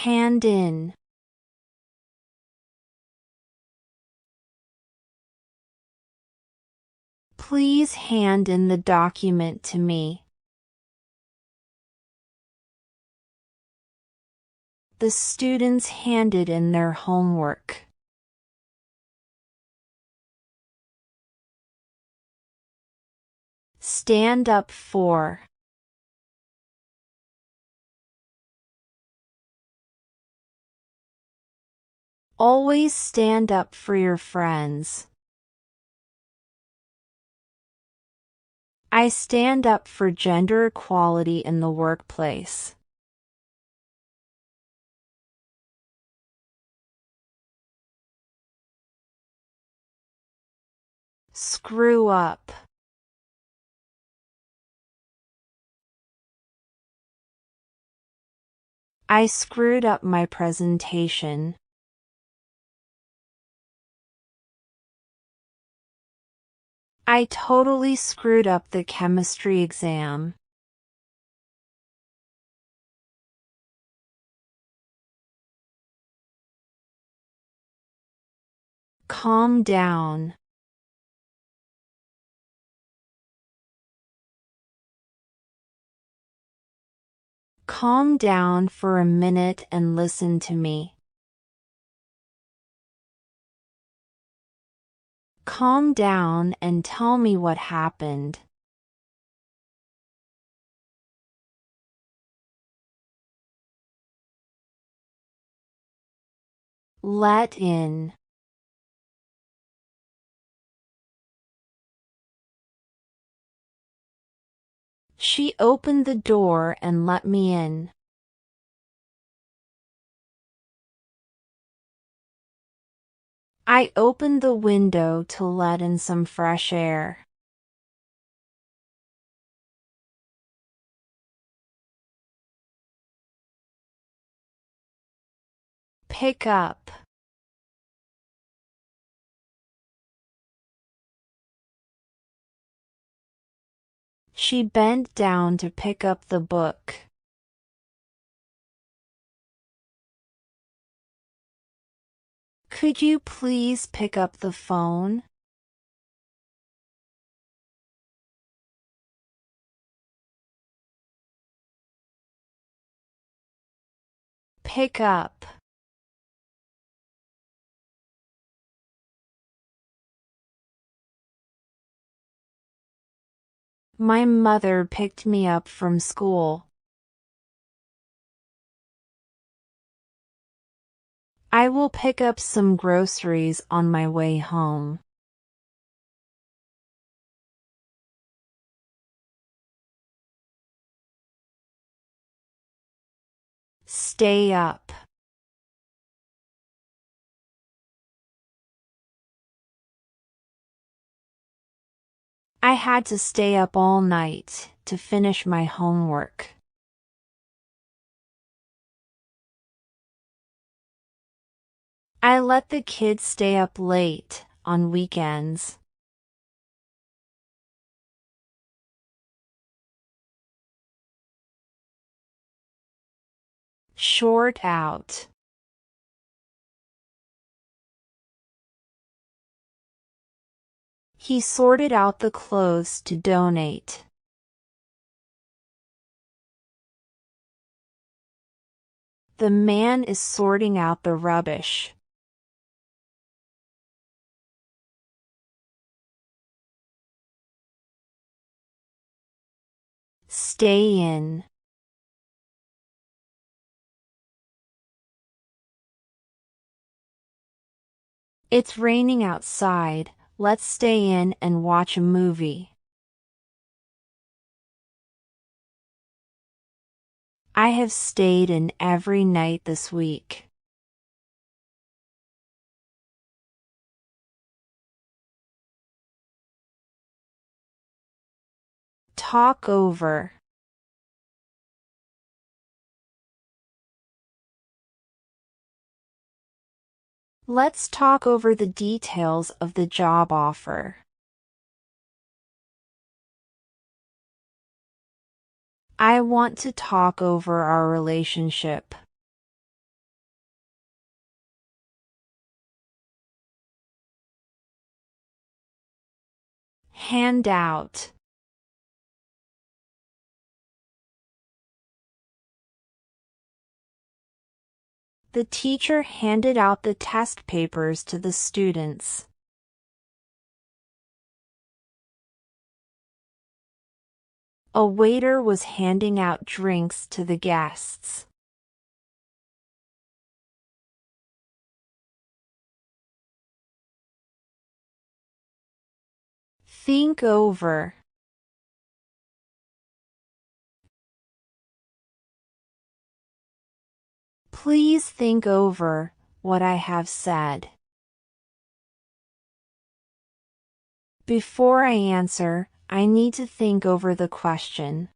Hand in. Please hand in the document to me. The students handed in their homework. Stand up for. Always stand up for your friends. I stand up for gender equality in the workplace. Screw up. I screwed up my presentation. I totally screwed up the chemistry exam. Calm down. Calm down for a minute and listen to me. Calm down and tell me what happened. Let in. She opened the door and let me in. I opened the window to let in some fresh air. Pick up. She bent down to pick up the book. Could you please pick up the phone? Pick up. My mother picked me up from school. I will pick up some groceries on my way home. Stay up. I had to stay up all night to finish my homework. I let the kids stay up late on weekends. Short out. He sorted out the clothes to donate. The man is sorting out the rubbish. Stay in. It's raining outside. Let's stay in and watch a movie. I have stayed in every night this week. Talk over. Let's talk over the details of the job offer. I want to talk over our relationship. Hand out. The teacher handed out the test papers to the students. A waiter was handing out drinks to the guests. Think over. Please think over what I have said. Before I answer, I need to think over the question.